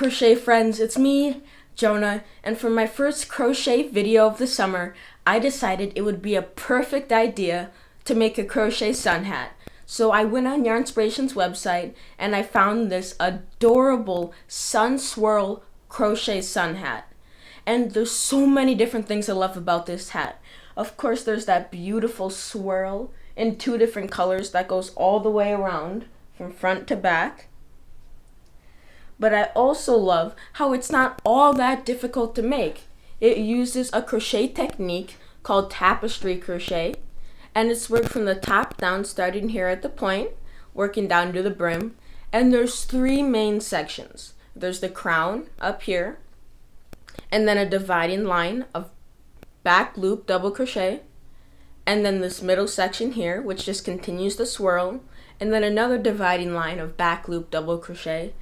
crochet friends? It's me, Jonah, and for my first crochet video of the summer, I decided it would be a perfect idea to make a crochet sun hat. So I went on Yarnspiration's website and I found this adorable sun swirl crochet sun hat. And there's so many different things I love about this hat. Of course, there's that beautiful swirl in 2 different colors that goes all the way around from front to back. But I also love how it's not all that difficult to make. It uses a crochet technique called Tapestry crochet, and it's worked from the top down, starting here at the point, working down to the brim. And there's 3 main sections. There's the crown up here, and then a dividing line of back loop double crochet, and then this middle section here, which just continues the swirl, and then another dividing line of back loop double crochet,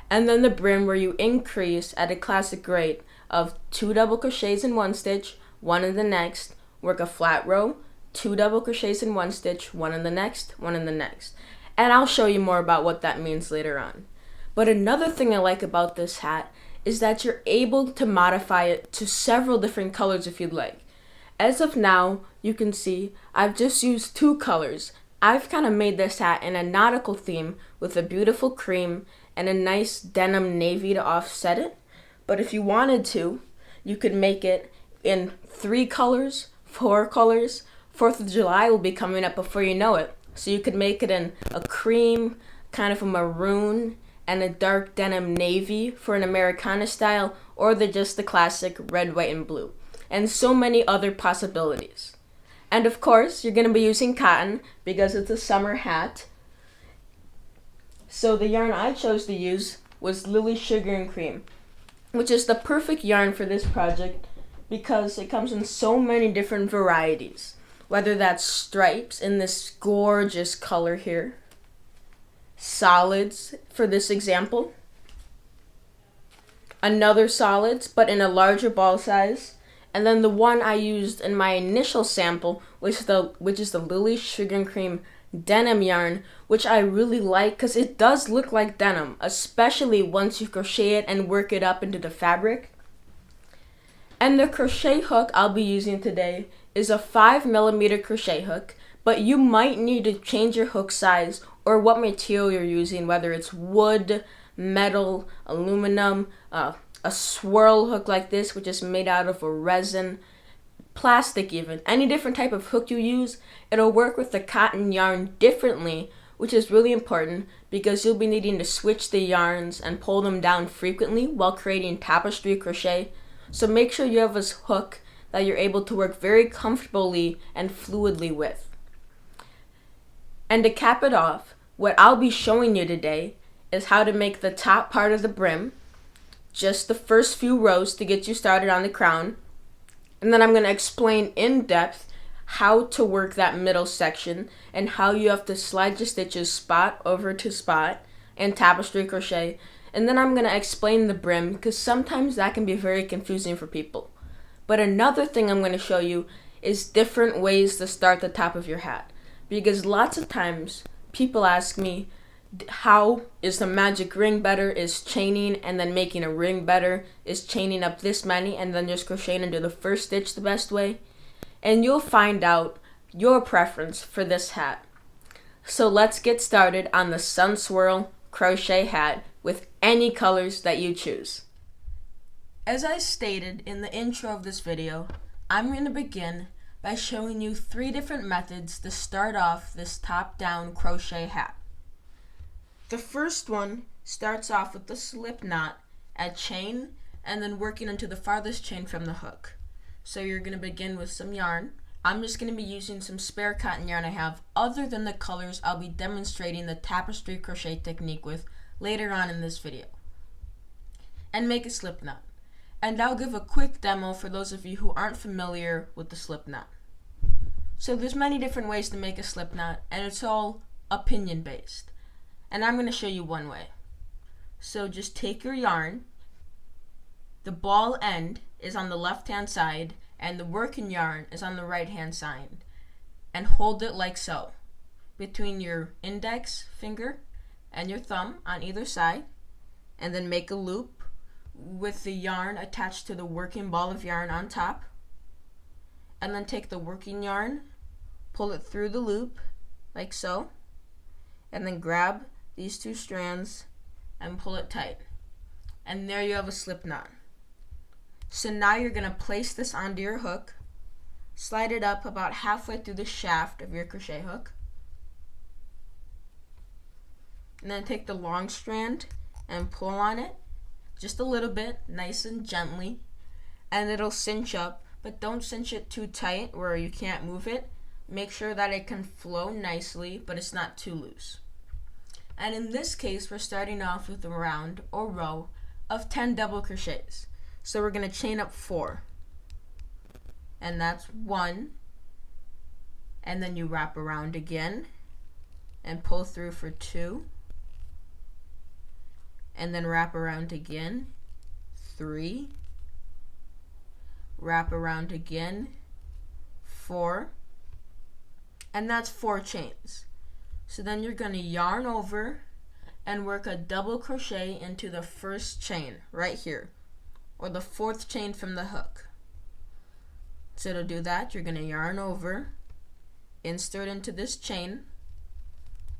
and then the brim where you increase at a classic rate of 2 double crochets in 1 stitch, 1 in the next, work a flat row, 2 double crochets in 1 stitch, 1 in the next, 1 in the next. And I'll show you more about what that means later on. But another thing I like about this hat is that you're able to modify it to several different colors if you'd like. As of now, you can see I've just used 2 colors. I've kind of made this hat in a nautical theme with a beautiful cream and a nice denim navy to offset it. But if you wanted to, you could make it in 3 colors, 4 colors. 4th of July will be coming up before you know it. So you could make it in a cream, kind of a maroon, and a dark denim navy for an Americana style, or just the classic red, white, and blue. And so many other possibilities. And of course, you're going to be using cotton because it's a summer hat. So the yarn I chose to use was Lily Sugar and Cream, which is the perfect yarn for this project because it comes in so many different varieties. Whether that's stripes in this gorgeous color here, solids for this example, another solids but in a larger ball size, and then the one I used in my initial sample, which is the Lily Sugar and Cream denim yarn, which I really like because it does look like denim, especially once you crochet it and work it up into the fabric. And the crochet hook I'll be using today is a 5mm crochet hook, but you might need to change your hook size or what material you're using, whether it's wood, metal, aluminum, a swirl hook like this, which is made out of a resin, plastic even. Any different type of hook you use, it'll work with the cotton yarn differently, which is really important because you'll be needing to switch the yarns and pull them down frequently while creating tapestry crochet. So make sure you have a hook that you're able to work very comfortably and fluidly with. And to cap it off, what I'll be showing you today is how to make the top part of the brim, just the first few rows to get you started on the crown. And then I'm going to explain in depth how to work that middle section and how you have to slide your stitches spot over to spot and tapestry crochet. And then I'm going to explain the brim because sometimes that can be very confusing for people. But another thing I'm going to show you is different ways to start the top of your hat. Because lots of times people ask me, how is the magic ring better? Is chaining and then making a ring better? Is chaining up this many and then just crocheting into the first stitch the best way? And you'll find out your preference for this hat. So let's get started on the Sun Swirl crochet hat with any colors that you choose. As I stated in the intro of this video, I'm going to begin by showing you 3 different methods to start off this top-down crochet hat. The first one starts off with the slip knot at chain and then working into the farthest chain from the hook. So you're going to begin with some yarn. I'm just going to be using some spare cotton yarn I have other than the colors I'll be demonstrating the tapestry crochet technique with later on in this video. And make a slip knot. And I'll give a quick demo for those of you who aren't familiar with the slip knot. So there's many different ways to make a slip knot, and it's all opinion based. And I'm going to show you one way. So just take your yarn, the ball end is on the left hand side, and the working yarn is on the right hand side, and hold it like so, between your index finger and your thumb on either side, and then make a loop with the yarn attached to the working ball of yarn on top, and then take the working yarn, pull it through the loop like so, and then grab these two strands and pull it tight. And there you have a slip knot. So now you're going to place this onto your hook, slide it up about halfway through the shaft of your crochet hook, and then take the long strand and pull on it just a little bit, nice and gently, and it'll cinch up, but don't cinch it too tight where you can't move it. Make sure that it can flow nicely, but it's not too loose. And in this case, we're starting off with a round or row of 10 double crochets. So we're going to chain up 4. And that's 1. And then you wrap around again and pull through for 2. And then wrap around again, 3. Wrap around again, 4. And that's 4 chains. So then you're going to yarn over and work a double crochet into the first chain right here, or the 4th chain from the hook. So to do that, you're going to yarn over, insert into this chain,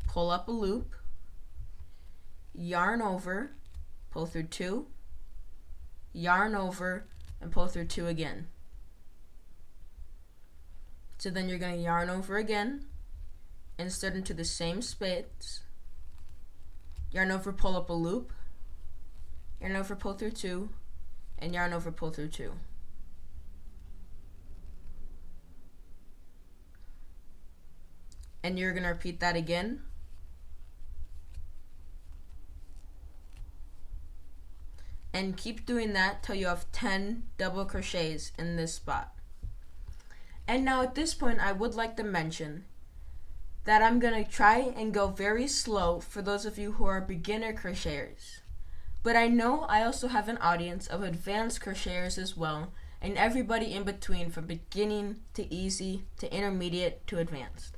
pull up a loop, yarn over, pull through 2, yarn over, and pull through 2 again. So then you're going to yarn over again, insert into the same space, yarn over, pull up a loop, yarn over, pull through 2, and yarn over, pull through 2. And you're going to repeat that again. And keep doing that till you have 10 double crochets in this spot. And now at this point, I would like to mention that I'm going to try and go very slow for those of you who are beginner crocheters. But I know I also have an audience of advanced crocheters as well, and everybody in between from beginning to easy to intermediate to advanced.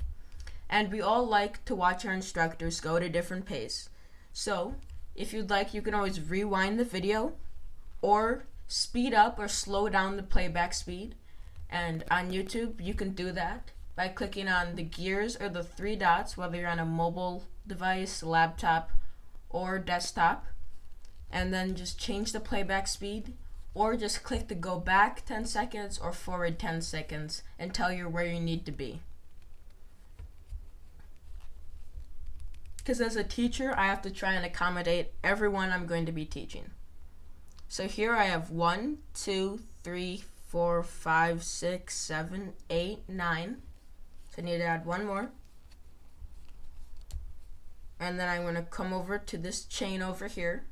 And we all like to watch our instructors go at a different pace. So if you'd like, you can always rewind the video or speed up or slow down the playback speed. And on YouTube, you can do that by clicking on the gears or the 3 dots, whether you're on a mobile device, laptop, or desktop, and then just change the playback speed, or just click the go back 10 seconds or forward 10 seconds until you're where you need to be. Because as a teacher, I have to try and accommodate everyone I'm going to be teaching. So here I have 1, 2, 3, 4, 5, 6, 7, 8, 9. So I need to add 1 more. And then I'm going to come over to this chain over here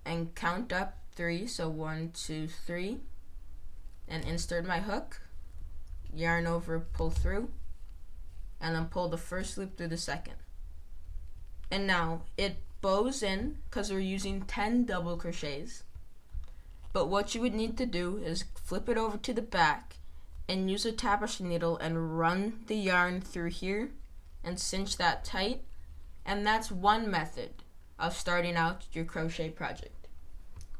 and count up 3. So 1, 2, 3. And insert my hook. Yarn over, pull through. And then pull the first loop through the second. And now it bows in because we're using 10 double crochets. But what you would need to do is flip it over to the back and use a tapestry needle and run the yarn through here and cinch that tight. And that's one method of starting out your crochet project.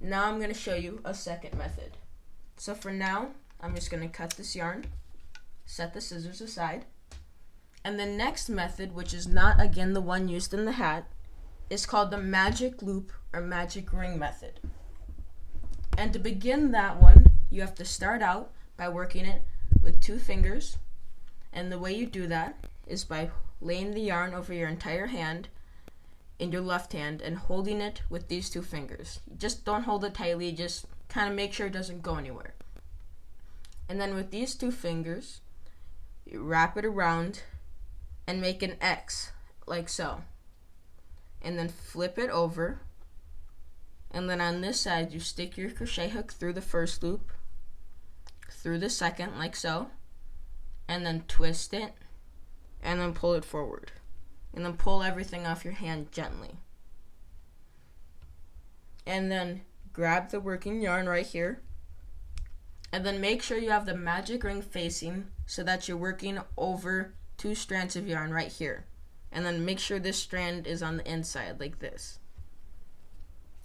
Now I'm going to show you a second method. So for now, I'm just going to cut this yarn, set the scissors aside. And the next method, which is not again the one used in the hat, is called the magic loop or magic ring method. And to begin that one, you have to start out by working it with 2 fingers. And the way you do that is by laying the yarn over your entire hand in your left hand and holding it with these 2 fingers. Just don't hold it tightly, just kind of make sure it doesn't go anywhere. And then with these 2 fingers, you wrap it around and make an X, like so. And then flip it over. And then on this side, you stick your crochet hook through the first loop, through the second, like so. And then twist it, and then pull it forward. And then pull everything off your hand gently. And then grab the working yarn right here. And then make sure you have the magic ring facing so that you're working over 2 strands of yarn right here. And then make sure this strand is on the inside like this.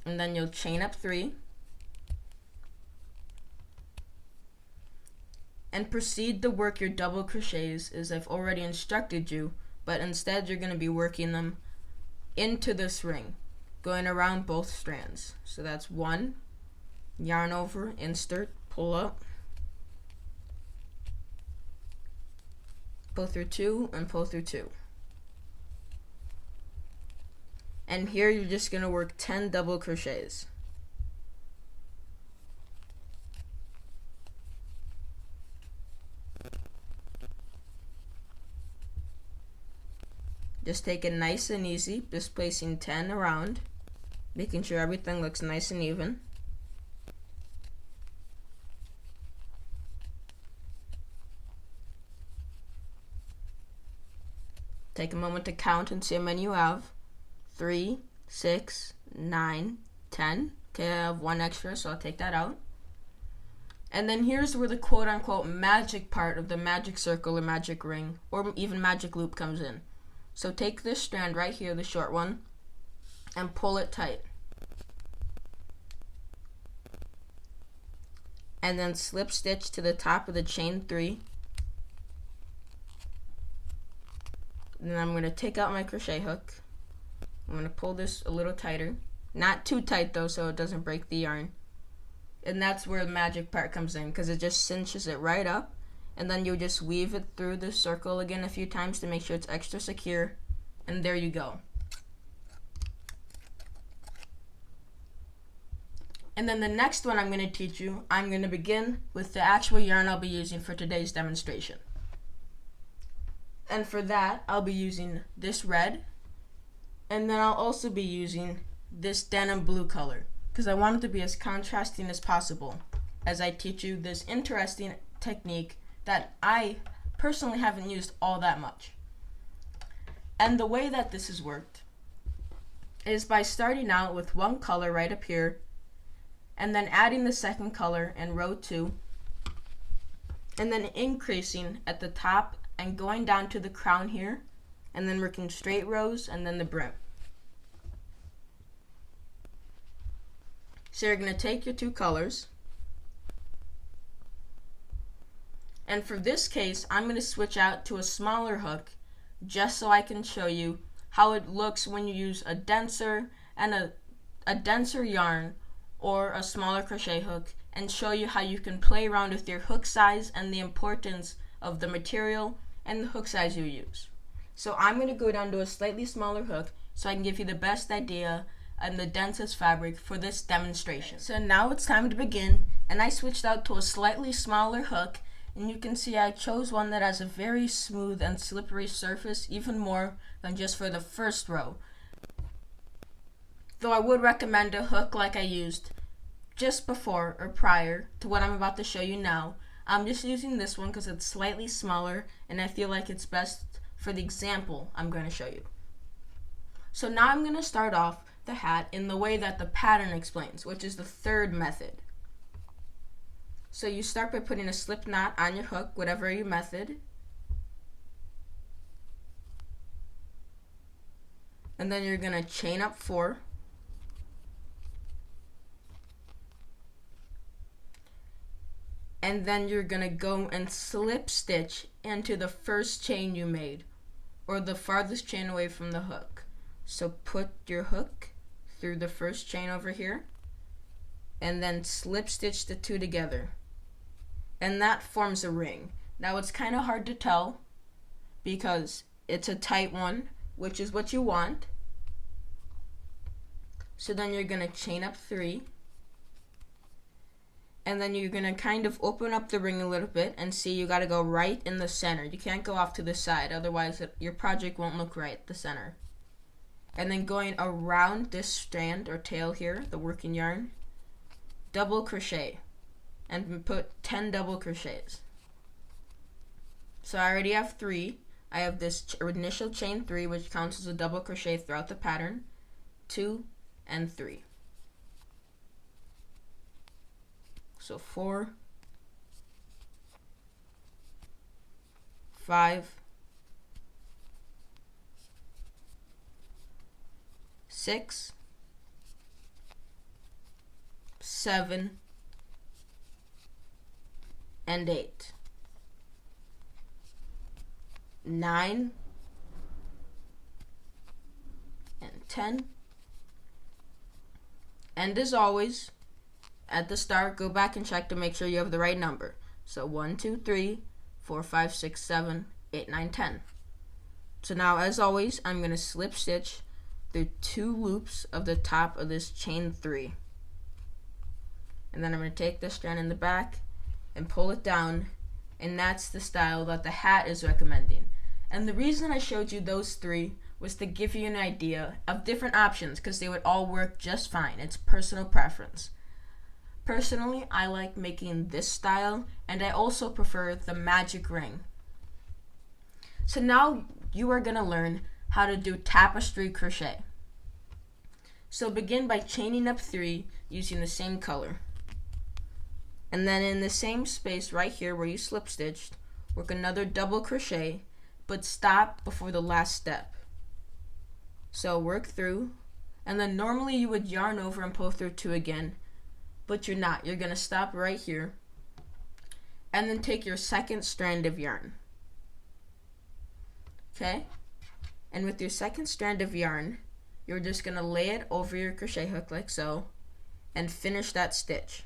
And then you'll chain up 3 and proceed to work your double crochets as I've already instructed you, but instead you're going to be working them into this ring, going around both strands. So that's 1, yarn over, insert, pull up, pull through 2, and pull through 2. And here you're just going to work 10 double crochets. Just take it nice and easy, just placing 10 around, making sure everything looks nice and even. Take a moment to count and see how many you have. 3, 6, 9, 10. Okay, I have 1 extra, so I'll take that out. And then here's where the quote-unquote magic part of the magic circle or magic ring, or even magic loop comes in. So take this strand right here, the short one, and pull it tight. And then slip stitch to the top of the chain 3. Then I'm going to take out my crochet hook. I'm going to pull this a little tighter. Not too tight though, so it doesn't break the yarn. And that's where the magic part comes in, because it just cinches it right up. And then you just weave it through the circle again a few times to make sure it's extra secure. And there you go. And then the next one I'm going to teach you, I'm going to begin with the actual yarn I'll be using for today's demonstration. And for that, I'll be using this red, and then I'll also be using this denim blue color, because I want it to be as contrasting as possible as I teach you this interesting technique that I personally haven't used all that much. And the way that this has worked is by starting out with one color right up here, and then adding the second color in row 2, and then increasing at the top and going down to the crown here, and then working straight rows and then the brim. So you're going to take your 2 colors, and for this case I'm going to switch out to a smaller hook just so I can show you how it looks when you use a denser and a denser yarn or a smaller crochet hook, and show you how you can play around with your hook size and the importance of the material and the hook size you use. So I'm going to go down to a slightly smaller hook so I can give you the best idea and the densest fabric for this demonstration. So now it's time to begin, and I switched out to a slightly smaller hook, and you can see I chose one that has a very smooth and slippery surface, even more than just for the first row. Though I would recommend a hook like I used just before or prior to what I'm about to show you now. I'm just using this one because it's slightly smaller and I feel like it's best for the example I'm going to show you. So now I'm going to start off the hat in the way that the pattern explains, which is the third method. So you start by putting a slip knot on your hook, whatever your method. And then you're going to chain up 4. And then you're going to go and slip stitch into the first chain you made, or the farthest chain away from the hook. So put your hook through the first chain over here, and then slip stitch the 2 together. And that forms a ring. Now it's kind of hard to tell because it's a tight one, which is what you want. So then you're going to chain up 3. And then you're going to kind of open up the ring a little bit and see you got to go right in the center. You can't go off to the side, otherwise your project won't look right at the center. And then going around this strand or tail here, the working yarn, double crochet and put 10 double crochets. So I already have 3. I have this initial chain 3, which counts as a double crochet throughout the pattern, 2 and 3. So 4, 5, 6, 7, and 8. 9, and 10. And as always, at the start, go back and check to make sure you have the right number. So 1, 2, 3, 4, 5, 6, 7, 8, 9, 10. So now, as always, I'm going to slip stitch through 2 loops of the top of this chain 3. And then I'm going to take this strand in the back and pull it down, and that's the style that the hat is recommending. And the reason I showed you those 3 was to give you an idea of different options, because they would all work just fine. It's personal preference. Personally, I like making this style, and I also prefer the magic ring. So now you are going to learn how to do tapestry crochet. So begin by chaining up 3 using the same color. And then in the same space right here where you slip stitched, work another double crochet, but stop before the last step. So work through, and then normally you would yarn over and pull through 2 again, but you're not. You're going to stop right here, and then take your second strand of yarn. Okay? And with your second strand of yarn, you're just going to lay it over your crochet hook like so, and finish that stitch.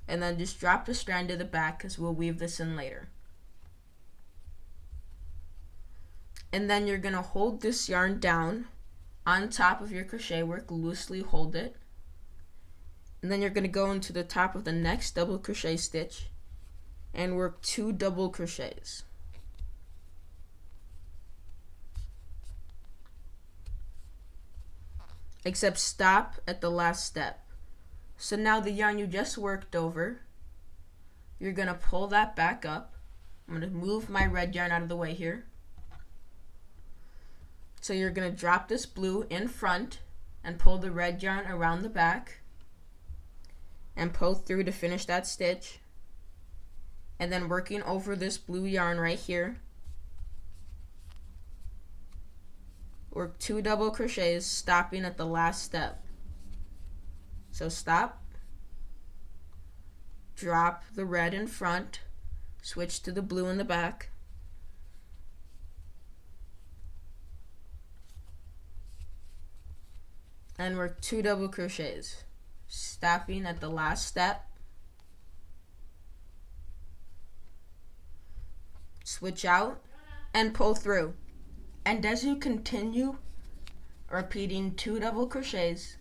And then just drop the strand to the back, because we'll weave this in later. And then you're going to hold this yarn down on top of your crochet work, loosely hold it. And then you're going to go into the top of the next double crochet stitch and work 2 double crochets. Except stop at the last step. So now the yarn you just worked over, you're going to pull that back up. I'm going to move my red yarn out of the way here. So you're going to drop this blue in front and pull the red yarn around the back and pull through to finish that stitch. And then working over this blue yarn right here, work 2 double crochets, stopping at the last step. So stop, drop the red in front, switch to the blue in the back, and work 2 double crochets, stopping at the last step, switch out, and pull through. And as you continue repeating 2 double crochets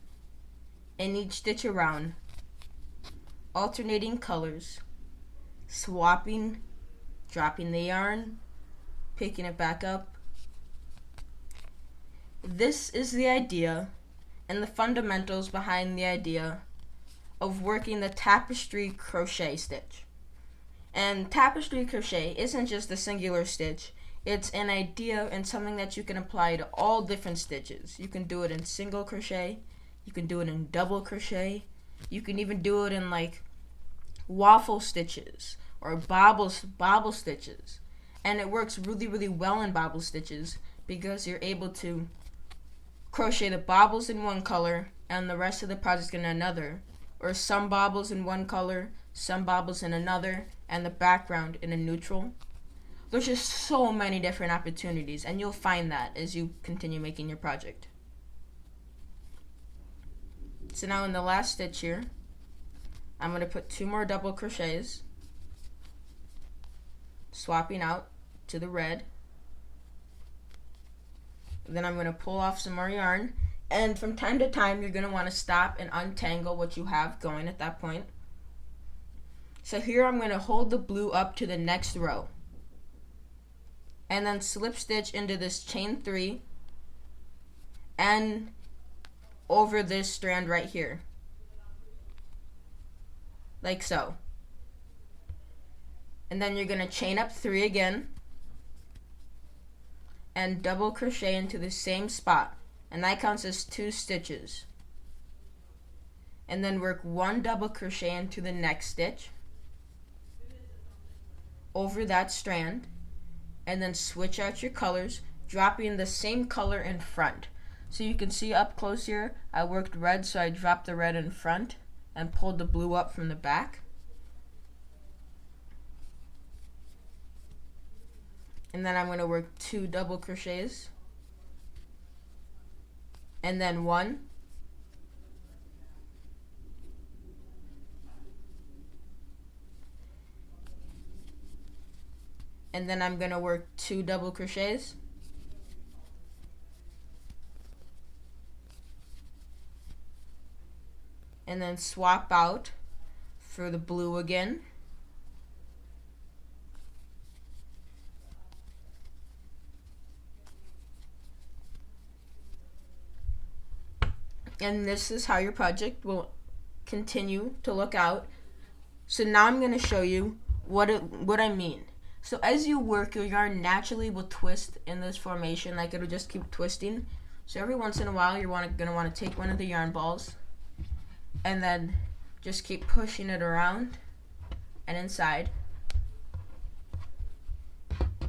in each stitch around, alternating colors, swapping, dropping the yarn, picking it back up. This is the idea and the fundamentals behind the idea of working the tapestry crochet stitch. And tapestry crochet isn't just a singular stitch, it's an idea and something that you can apply to all different stitches. You can do it in single crochet, you can do it in double crochet, you can even do it in like waffle stitches or bobble stitches. And it works really, really well in bobble stitches because you're able to crochet the bobbles in one color and the rest of the project in another, or some bobbles in one color, some bobbles in another, and the background in a neutral. There's just so many different opportunities, and you'll find that as you continue making your project. So now in the last stitch here, I'm going to put 2 more double crochets, swapping out to the red. Then I'm going to pull off some more yarn, and from time to time you're going to want to stop and untangle what you have going at that point. So here I'm going to hold the blue up to the next row, and then slip stitch into this chain 3 and over this strand right here, like so. And then you're going to chain up 3 again and double crochet into the same spot, and that counts as 2 stitches. And then work 1 double crochet into the next stitch over that strand, and then switch out your colors, dropping the same color in front. So you can see up close here, I worked red, so I dropped the red in front and pulled the blue up from the back. and then I'm going to work 2 double crochets, and then 1, and then I'm going to work 2 double crochets, and then swap out for the blue again, and this is how your project will continue to look out. So now I'm going to show you what I mean. So as you work, your yarn naturally will twist in this formation, like it'll just keep twisting. So every once in a while, you're going to want to take one of the yarn balls and then just keep pushing it around and inside.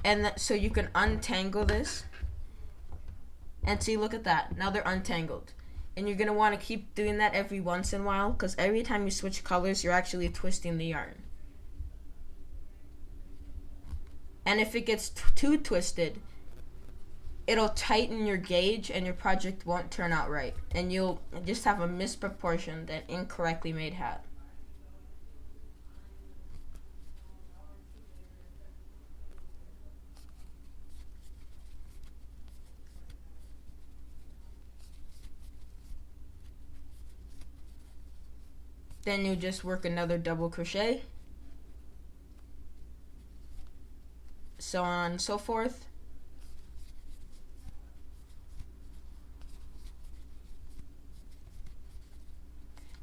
And so you can untangle this. And see, look at that. Now they're untangled. And you're going to want to keep doing that every once in a while, because every time you switch colors, you're actually twisting the yarn. And if it gets too twisted, it'll tighten your gauge and your project won't turn out right. And you'll just have a misproportioned and incorrectly made hat. Then you just work another double crochet, so on and so forth.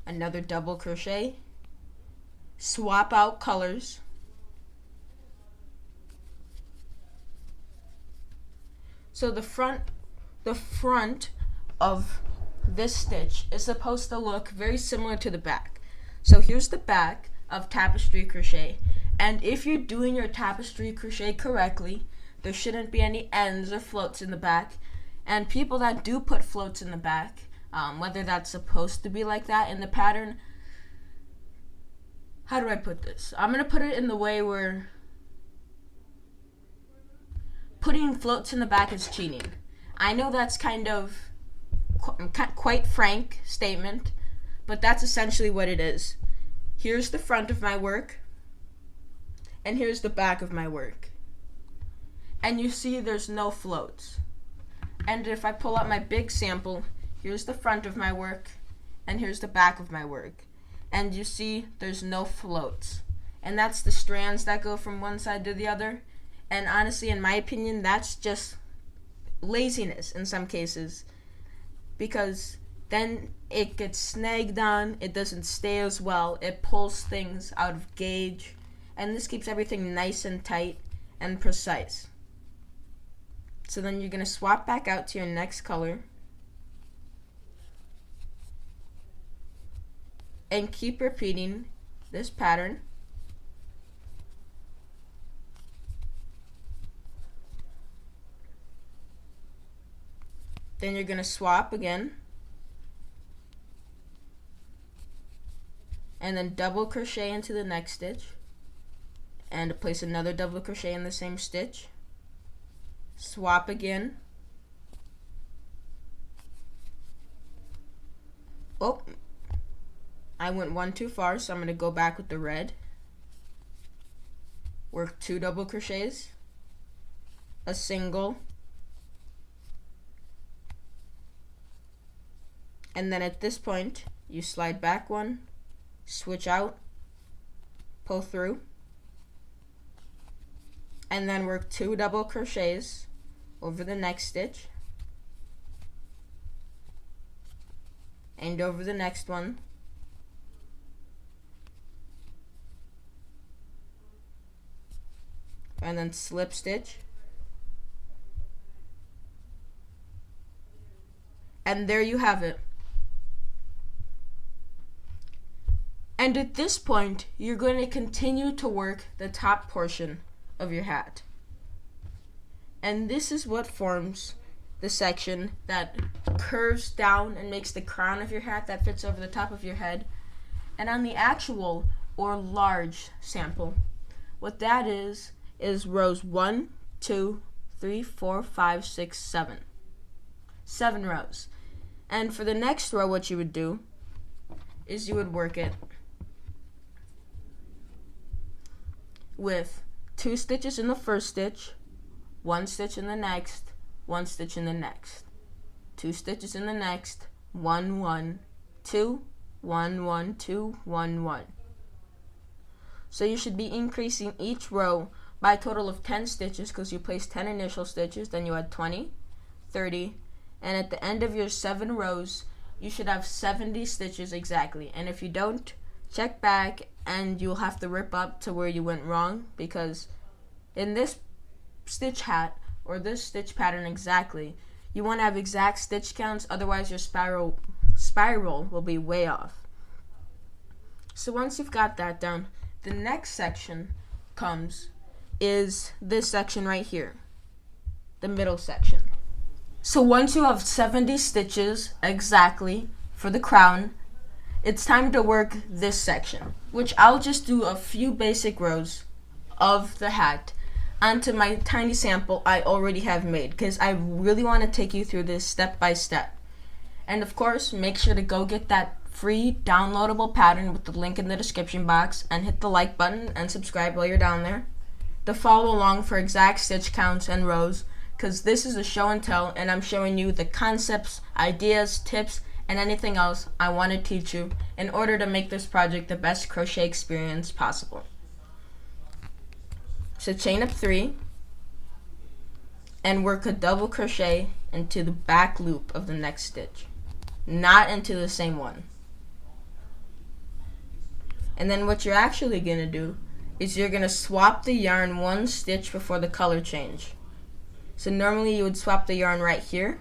Another double crochet, swap out colors, so the front of this stitch is supposed to look very similar to the back. So here's the back of Tapestry crochet, and if you're doing your Tapestry crochet correctly, there shouldn't be any ends or floats in the back. And people that do put floats in the back, whether that's supposed to be like that in the pattern, how do I put this? I'm going to put it in the way where putting floats in the back is cheating. I know that's kind of quite frank statement, but that's essentially what it is. Here's the front of my work, and here's the back of my work. And you see there's no floats. And if I pull out my big sample, here's the front of my work, and here's the back of my work. And you see there's no floats. And that's the strands that go from one side to the other. And honestly, in my opinion, that's just laziness in some cases, because then it gets snagged on, it doesn't stay as well, it pulls things out of gauge, and this keeps everything nice and tight and precise. So then you're going to swap back out to your next color and keep repeating this pattern. Then you're going to swap again, and then double crochet into the next stitch, and place another double crochet in the same stitch, swap again. Oh, I went one too far, so I'm going to go back with the red, work 2 double crochets, a single, and then at this point you slide back one, switch out, pull through, and then work 2 double crochets over the next stitch and over the next one, and then slip stitch, and there you have it. And at this point, you're going to continue to work the top portion of your hat. And this is what forms the section that curves down and makes the crown of your hat that fits over the top of your head. And on the actual or large sample, what that is rows 1, 2, 3, 4, 5, 6, 7. 7 rows. And for the next row, what you would do is you would work it with 2 stitches in the first stitch, 1 stitch in the next, 1 stitch in the next, 2 stitches in the next, 1, 1, 2, 1, 1, 2, 1, 1. So you should be increasing each row by a total of 10 stitches because you placed 10 initial stitches, then you had 20, 30, and at the end of your 7 rows, you should have 70 stitches exactly. And if you don't, check back and you'll have to rip up to where you went wrong, because in this stitch hat or this stitch pattern exactly, you want to have exact stitch counts, otherwise your spiral will be way off. So once you've got that down, the next section is this section right here, the middle section. So once you have 70 stitches exactly for the crown, it's time to work this section, which I'll just do a few basic rows of the hat onto my tiny sample I already have made, because I really want to take you through this step by step. And of course, make sure to go get that free downloadable pattern with the link in the description box, and hit the like button and subscribe while you're down there to follow along for exact stitch counts and rows, because this is a show and tell, and I'm showing you the concepts, ideas, tips, and anything else I want to teach you in order to make this project the best crochet experience possible. So chain up 3 and work a double crochet into the back loop of the next stitch, not into the same one. And then what you're actually going to do is you're going to swap the yarn 1 stitch before the color change. So normally you would swap the yarn right here.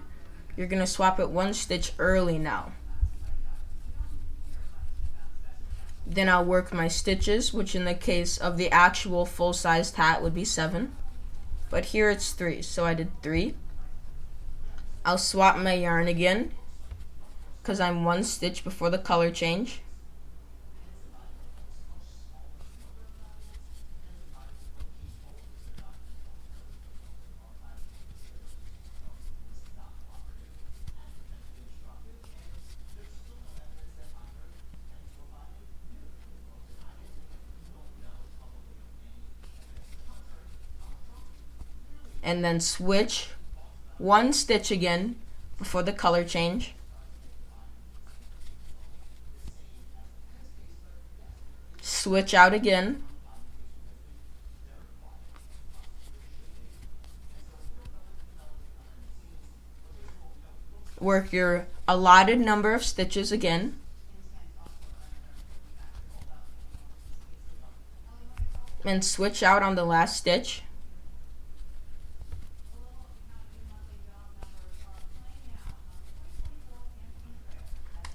You're going to swap it 1 stitch early now. Then I'll work my stitches, which in the case of the actual full-sized hat would be 7. But here it's 3, so I did 3. I'll swap my yarn again, because I'm 1 stitch before the color change. And then switch 1 stitch again before the color change. Switch out again. Work your allotted number of stitches again. And switch out on the last stitch.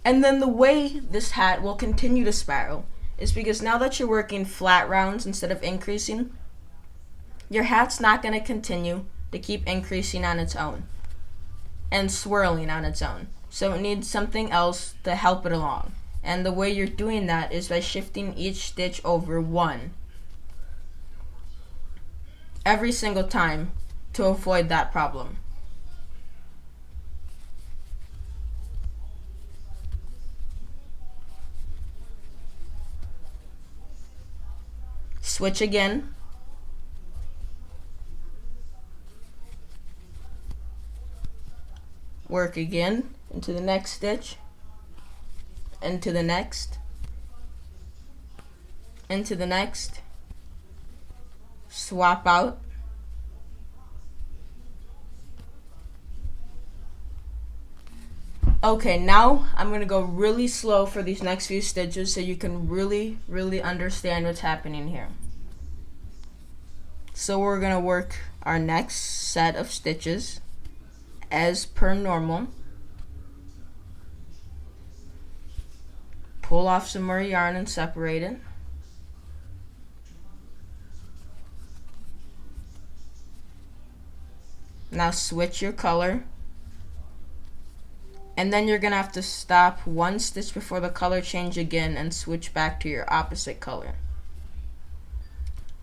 And then the way this hat will continue to spiral is because now that you're working flat rounds instead of increasing, your hat's not going to continue to keep increasing on its own and swirling on its own. So it needs something else to help it along. And the way you're doing that is by shifting each stitch over 1 every single time to avoid that problem. Switch again. Work again into the next stitch, into the next, into the next, swap out, okay, now I'm going to go really slow for these next few stitches so you can really understand what's happening here. So we're going to work our next set of stitches as per normal. Pull off some more yarn and separate it. Now switch your color. And then you're going to have to stop 1 stitch before the color change again and switch back to your opposite color.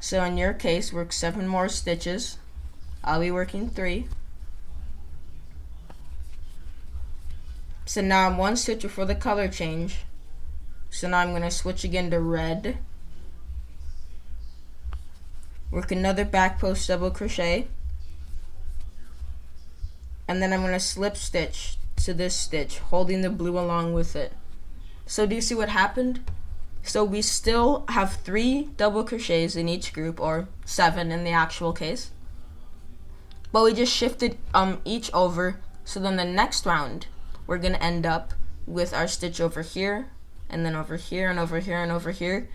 So in your case, work 7 more stitches I'll be working 3. So now I'm 1 stitch before the color change. So now I'm going to switch again to red. Work another back post double crochet. And then I'm going to slip stitch to this stitch, holding the blue along with it. So do you see what happened? So we still have 3 double crochets in each group, or 7 in the actual case. But we just shifted each over, so then the next round we're going to end up with our stitch over here, and then over here, and over here, and over here,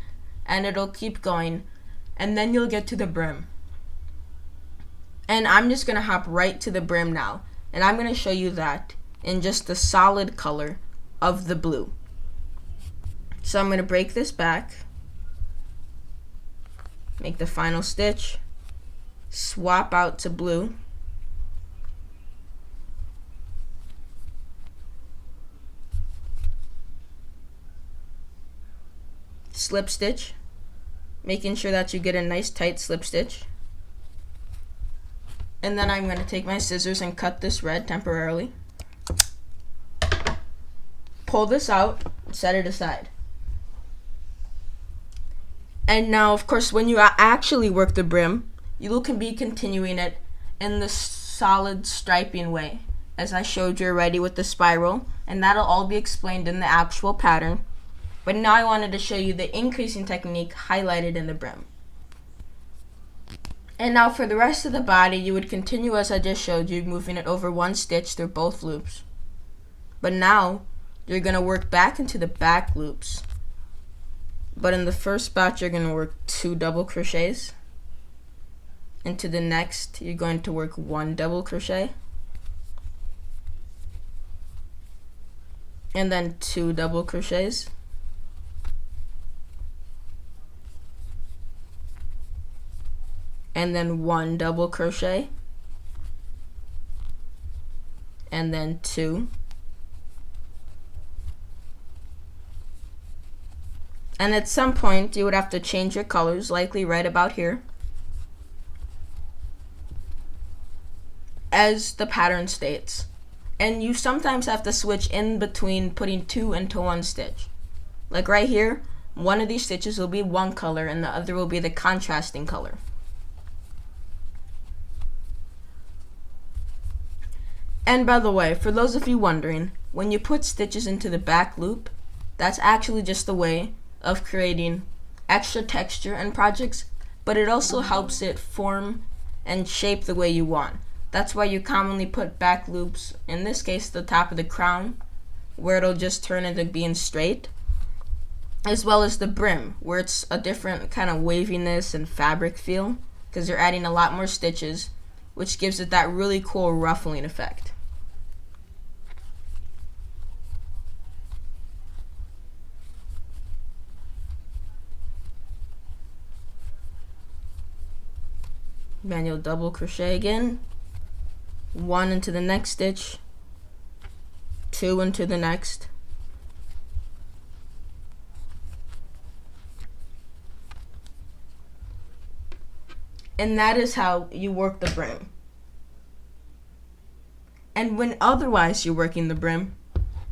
and it'll keep going, and then you'll get to the brim. And I'm just going to hop right to the brim now, and I'm going to show you that in just the solid color of the blue. So I'm going to break this back, make the final stitch, swap out to blue, slip stitch, making sure that you get a nice tight slip stitch. And then I'm going to take my scissors and cut this red temporarily. Pull this out, set it aside. And now, of course, when you actually work the brim, you can be continuing it in the solid striping way, as I showed you already with the spiral, and that'll all be explained in the actual pattern. But now I wanted to show you the increasing technique highlighted in the brim. And now for the rest of the body, you would continue as I just showed you, moving it over 1 stitch through both loops. But now, you're going to work back into the back loops. But in the first batch, you're going to work 2 double crochets. Into the next, you're going to work 1 double crochet. And then 2 double crochets. And then 1 double crochet, and then 2, and at some point you would have to change your colors, likely right about here, as the pattern states. And you sometimes have to switch in between putting 2 into 1 stitch. Like right here, one of these stitches will be one color and the other will be the contrasting color. And by the way, for those of you wondering, when you put stitches into the back loop, that's actually just a way of creating extra texture in projects, but it also helps it form and shape the way you want. That's why you commonly put back loops, in this case the top of the crown, where it'll just turn into being straight, as well as the brim, where it's a different kind of waviness and fabric feel, because you're adding a lot more stitches, which gives it that really cool ruffling effect. Manual double crochet again, 1 into the next stitch, 2 into the next, and that is how you work the brim. And when otherwise you're working the brim,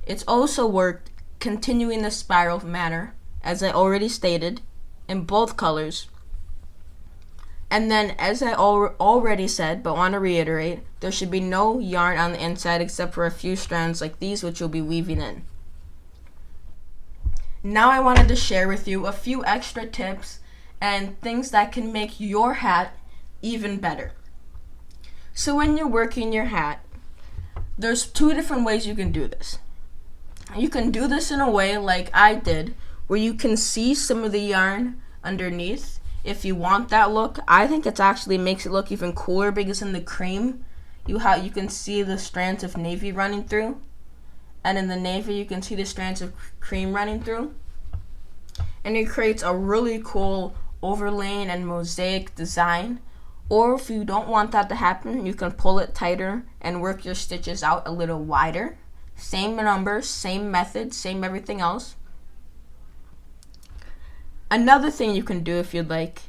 it's also worked continuing the spiral manner, as I already stated, in both colors. And then, as I already said, but want to reiterate, there should be no yarn on the inside except for a few strands like these, which you'll be weaving in. Now I wanted to share with you a few extra tips and things that can make your hat even better. So when you're working your hat, there's 2 different ways you can do this. You can do this in a way like I did, where you can see some of the yarn underneath. If you want that look, I think it actually makes it look even cooler, because in the cream, you can see the strands of navy running through, and in the navy you can see the strands of cream running through, and it creates a really cool overlaying and mosaic design. Or if you don't want that to happen, you can pull it tighter and work your stitches out a little wider. Same numbers, same method, same everything else. Another thing you can do, if you'd like,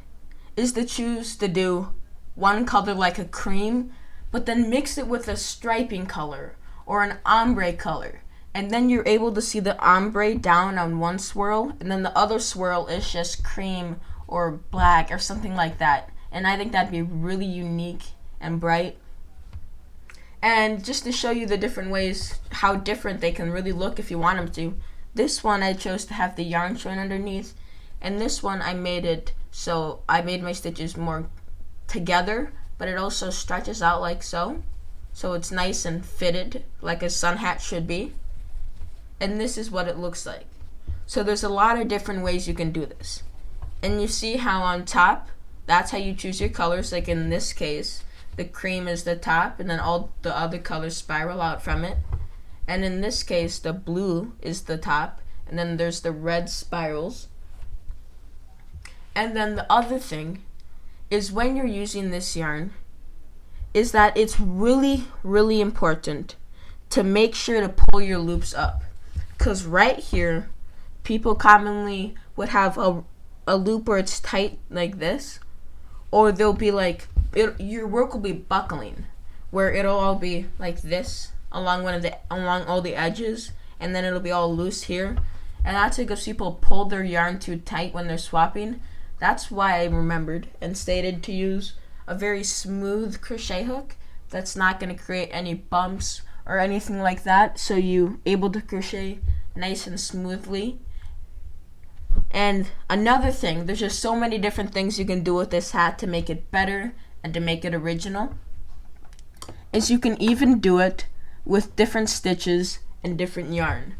is to choose to do one color like a cream, but then mix it with a striping color or an ombre color. And then you're able to see the ombre down on one swirl, and then the other swirl is just cream or black or something like that. And I think that'd be really unique and bright. And just to show you the different ways, how different they can really look if you want them to, this one I chose to have the yarn showing underneath, and this one I made it so I made my stitches more together, but it also stretches out like so. So it's nice and fitted like a sun hat should be. And this is what it looks like. So there's a lot of different ways you can do this. And you see how on top, that's how you choose your colors. Like in this case, the cream is the top, and then all the other colors spiral out from it. And in this case, the blue is the top, and then there's the red spirals. And then the other thing is when you're using this yarn, is that it's really, really important to make sure to pull your loops up. Because right here, people commonly would have a loop where it's tight like this, or they'll be like, your work will be buckling, where it'll all be like this along all the edges, and then it'll be all loose here. And that's because people pull their yarn too tight when they're swapping. That's why I remembered and stated to use a very smooth crochet hook that's not going to create any bumps or anything like that, so you able to crochet nice and smoothly. And another thing, there's just so many different things you can do with this hat to make it better and to make it original, is you can even do it with different stitches and different yarn.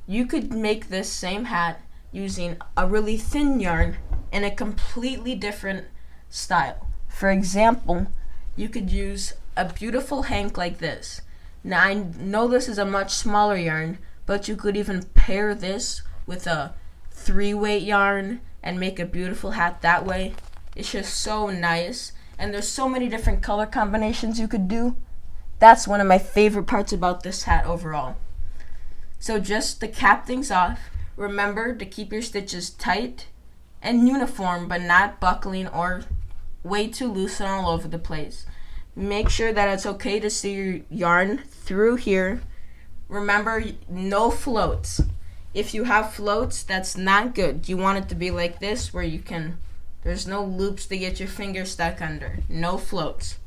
You could make this same hat using a really thin yarn in a completely different style. For example, you could use a beautiful hank like this. Now I know this is a much smaller yarn, but you could even pair this with a 3-weight yarn and make a beautiful hat that way. It's just so nice, and there's so many different color combinations you could do. That's one of my favorite parts about this hat overall. So just to cap things off, remember to keep your stitches tight and uniform, but not buckling or way too loose and all over the place. Make sure that it's okay to see your yarn through here. Remember, no floats. If you have floats, that's not good. You want it to be like this, where there's no loops to get your fingers stuck under. No floats.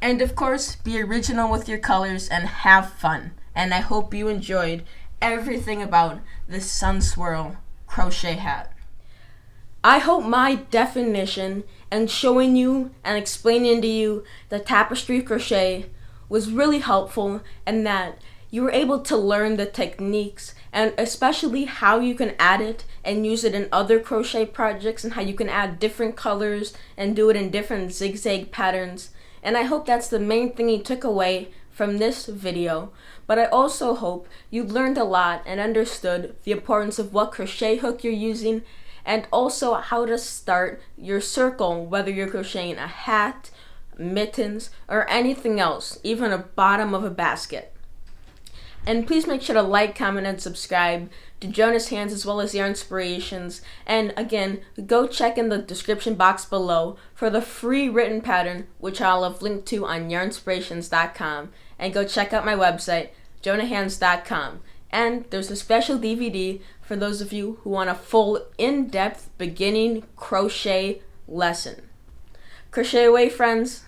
And of course, be original with your colors and have fun. And I hope you enjoyed everything about this Sun Swirl crochet hat. I hope my definition and showing you and explaining to you the tapestry crochet was really helpful, and that you were able to learn the techniques and especially how you can add it and use it in other crochet projects, and how you can add different colors and do it in different zigzag patterns. And I hope that's the main thing you took away from this video. But I also hope you learned a lot and understood the importance of what crochet hook you're using, and also how to start your circle, whether you're crocheting a hat, mittens, or anything else, even a bottom of a basket. And please make sure to like, comment, and subscribe to Jonah's Hands as well as Yarn Inspirations. And again, go check in the description box below for the free written pattern, which I'll have linked to on yarnspirations.com. And go check out my website, jonahhands.com. And there's a special DVD for those of you who want a full in-depth beginning crochet lesson. Crochet away, friends.